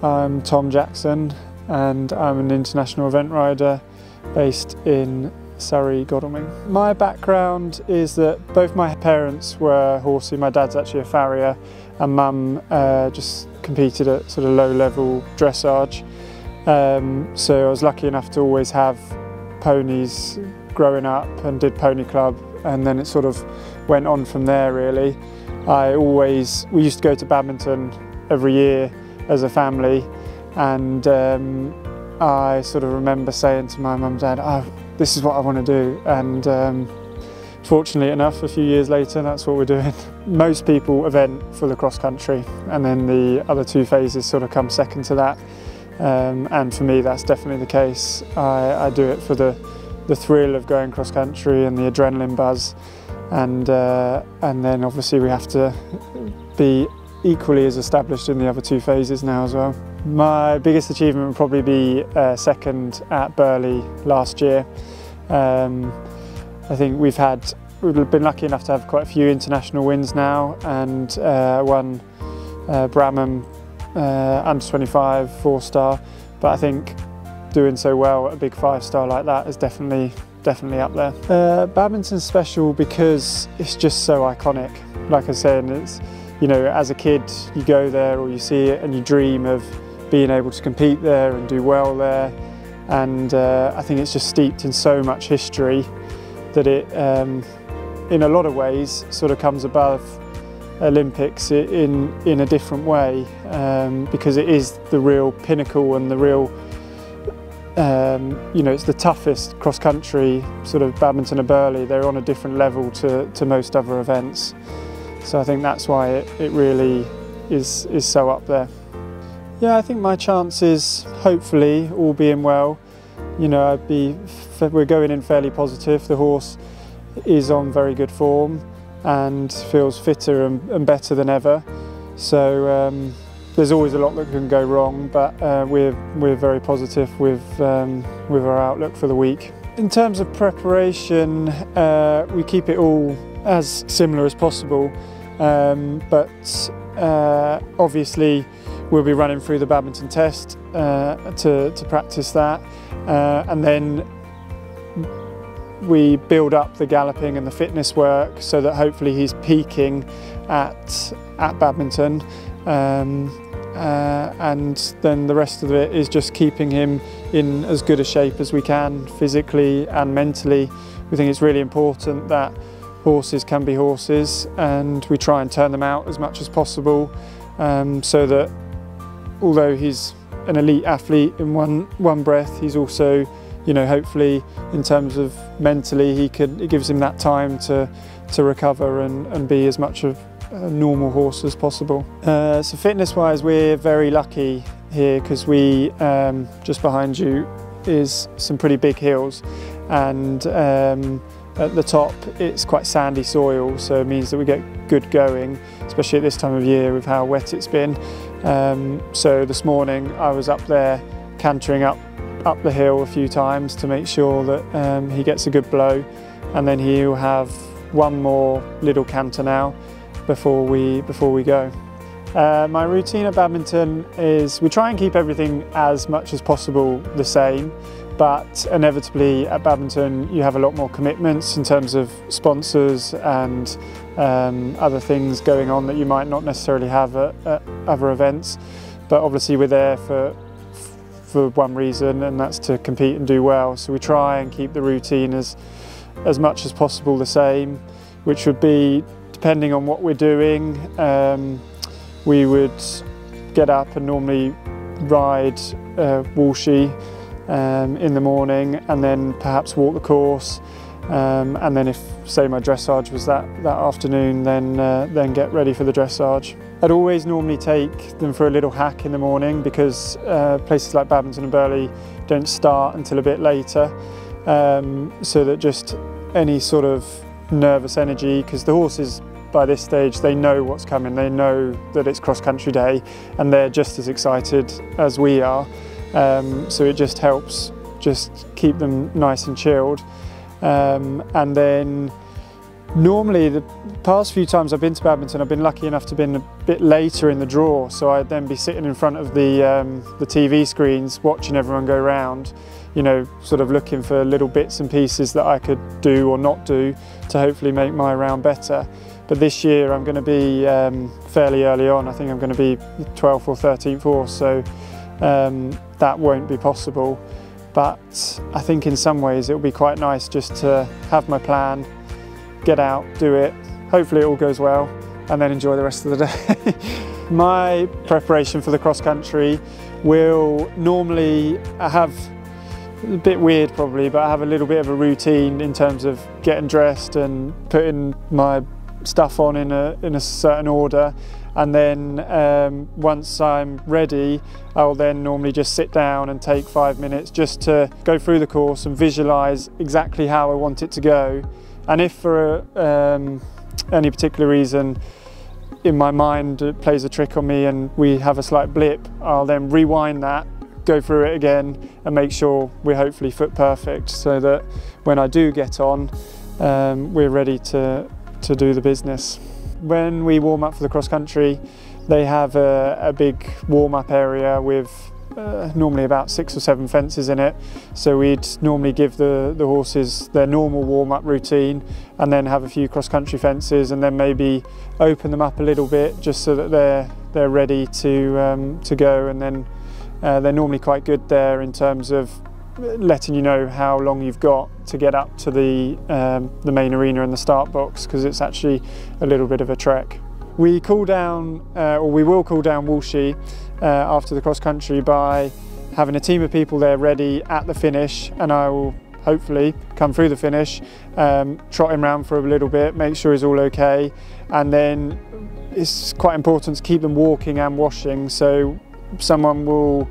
I'm Tom Jackson and I'm an international event rider based in Surrey, Godalming. My background is that both my parents were horsey. My dad's actually a farrier and mum just competed at sort of low-level dressage. So I was lucky enough to always have ponies growing up and did pony club, and then it sort of went on from there really. We used to go to Badminton every year as a family, and I sort of remember saying to my mum and dad, oh, this is what I want to do, and fortunately enough, a few years later, that's what we're doing. Most people event for the cross country, and then the other two phases sort of come second to that, and for me that's definitely the case. I do it for the thrill of going cross country and the adrenaline buzz, and then obviously we have to be equally as established in the other two phases now as well. My biggest achievement would probably be second at Burghley last year. I think we've been lucky enough to have quite a few international wins now, and won Bramham under 25 4-star, but I think doing so well at a big 5-star like that is definitely up there. Badminton's special because it's just so iconic. Like I said, it's, you know, as a kid you go there or you see it and you dream of being able to compete there and do well there, and I think it's just steeped in so much history that it, in a lot of ways, sort of comes above Olympics in a different way, because it is the real pinnacle and the real, you know, it's the toughest cross-country sort of badminton at Burghley. They're on a different level to most other events. So I think that's why it really is so up there. Yeah, I think my chances, hopefully, all being well, you know, we're going in fairly positive. The horse is on very good form and feels fitter and better than ever. So there's always a lot that can go wrong, but we're very positive with our outlook for the week. In terms of preparation, we keep it all as similar as possible, but obviously we'll be running through the badminton test to practice that, and then we build up the galloping and the fitness work so that hopefully he's peaking at badminton, and then the rest of it is just keeping him in as good a shape as we can physically and mentally. We think it's really important that horses can be horses, and we try and turn them out as much as possible, so that although he's an elite athlete in one breath, he's also, you know, hopefully in terms of mentally, it gives him that time to recover and be as much of a normal horse as possible. So fitness wise, we're very lucky here because we, just behind you is some pretty big hills, and at the top it's quite sandy soil, so it means that we get good going, especially at this time of year with how wet it's been. So this morning I was up there cantering up the hill a few times to make sure that he gets a good blow, and then he'll have one more little canter now before we go. My routine at badminton is we try and keep everything as much as possible the same, but inevitably at badminton you have a lot more commitments in terms of sponsors and other things going on that you might not necessarily have at other events. But obviously we're there for one reason, and that's to compete and do well. So we try and keep the routine as much as possible the same, which would be, depending on what we're doing, we would get up and normally ride Walshy in the morning, and then perhaps walk the course, and then if, say, my dressage was that afternoon, then get ready for the dressage. I'd always normally take them for a little hack in the morning, because places like Badminton and Burghley don't start until a bit later, so that just any sort of nervous energy, because the horses by this stage, they know what's coming, they know that it's cross-country day, and they're just as excited as we are. So it just helps just keep them nice and chilled, and then Normally, the past few times I've been to Badminton, I've been lucky enough to be a bit later in the draw, so I'd then be sitting in front of the TV screens watching everyone go round, you know, sort of looking for little bits and pieces that I could do or not do to hopefully make my round better. But this year I'm going to be fairly early on. I think I'm going to be 12th or 13th horse, so that won't be possible. But I think in some ways it'll be quite nice just to have my plan, get out, do it, hopefully it all goes well, and then enjoy the rest of the day. My preparation for the cross country will normally have, a bit weird probably, but I have a little bit of a routine in terms of getting dressed and putting my stuff on in a certain order, and then once I'm ready, I'll then normally just sit down and take 5 minutes just to go through the course and visualise exactly how I want it to go. And if for any particular reason in my mind it plays a trick on me and we have a slight blip, I'll then rewind that, go through it again and make sure we're hopefully foot perfect, so that when I do get on, we're ready to do the business. When we warm up for the cross country, they have a big warm-up area with normally about 6 or 7 fences in it, so we'd normally give the horses their normal warm-up routine and then have a few cross-country fences, and then maybe open them up a little bit just so that they're ready to go. And then they're normally quite good there in terms of letting you know how long you've got to get up to the main arena and the start box, because it's actually a little bit of a trek. We cool down, or we will cool down Walshy after the cross country by having a team of people there ready at the finish, and I will hopefully come through the finish, trot him round for a little bit, make sure he's all okay, and then it's quite important to keep them walking and washing, so someone will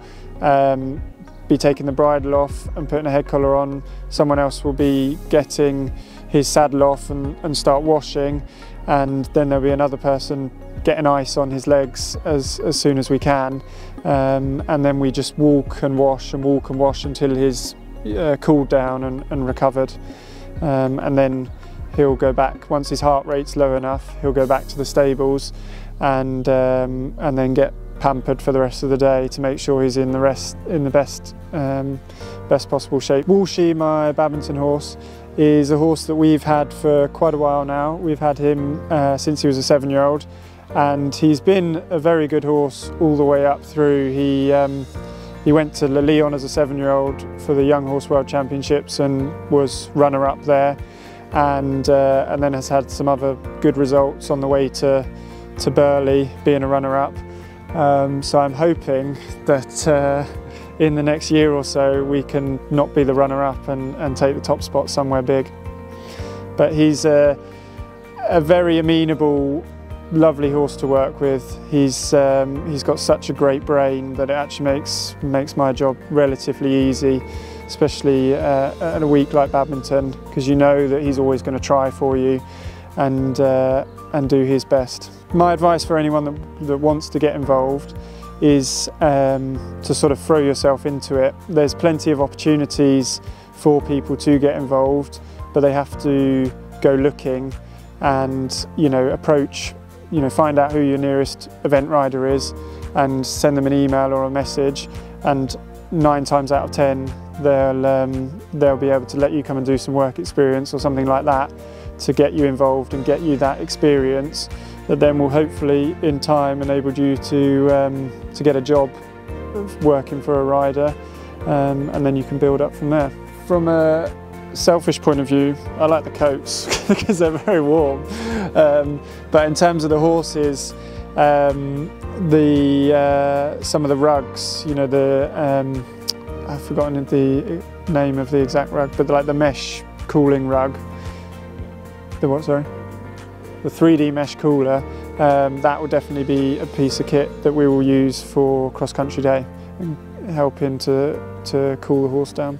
be taking the bridle off and putting a head collar on, someone else will be getting his saddle off and start washing, and then there'll be another person getting ice on his legs as soon as we can, and then we just walk and wash until he's cooled down and recovered, and then he'll go back. Once his heart rate's low enough, he'll go back to the stables and then get pampered for the rest of the day to make sure he's in the best possible shape. Walshy, my Badminton horse, is a horse that we've had for quite a while now. We've had him since he was a 7-year-old, and he's been a very good horse all the way up through. He went to Le Lyon as a 7-year-old for the Young Horse World Championships and was runner-up there, and then has had some other good results on the way to Burghley, being a runner-up. So I'm hoping that in the next year or so we can not be the runner-up and take the top spot somewhere big. But he's a very amenable, lovely horse to work with. He's got such a great brain that it actually makes my job relatively easy, especially at a week like Badminton, because you know that he's always going to try for you and do his best. My advice for anyone that wants to get involved is to sort of throw yourself into it. There's plenty of opportunities for people to get involved, but they have to go looking and, you know, approach, you know, find out who your nearest event rider is and send them an email or a message, and 9 times out of 10 they'll be able to let you come and do some work experience or something like that to get you involved and get you that experience that then will hopefully in time enable you to get a job working for a rider, and then you can build up from there. From a selfish point of view, I like the coats because they're very warm, but in terms of the horses, some of the rugs, you know, I've forgotten the name of the exact rug, but like the mesh cooling rug. The what, sorry? The 3D mesh cooler, that will definitely be a piece of kit that we will use for cross country day and helping to cool the horse down.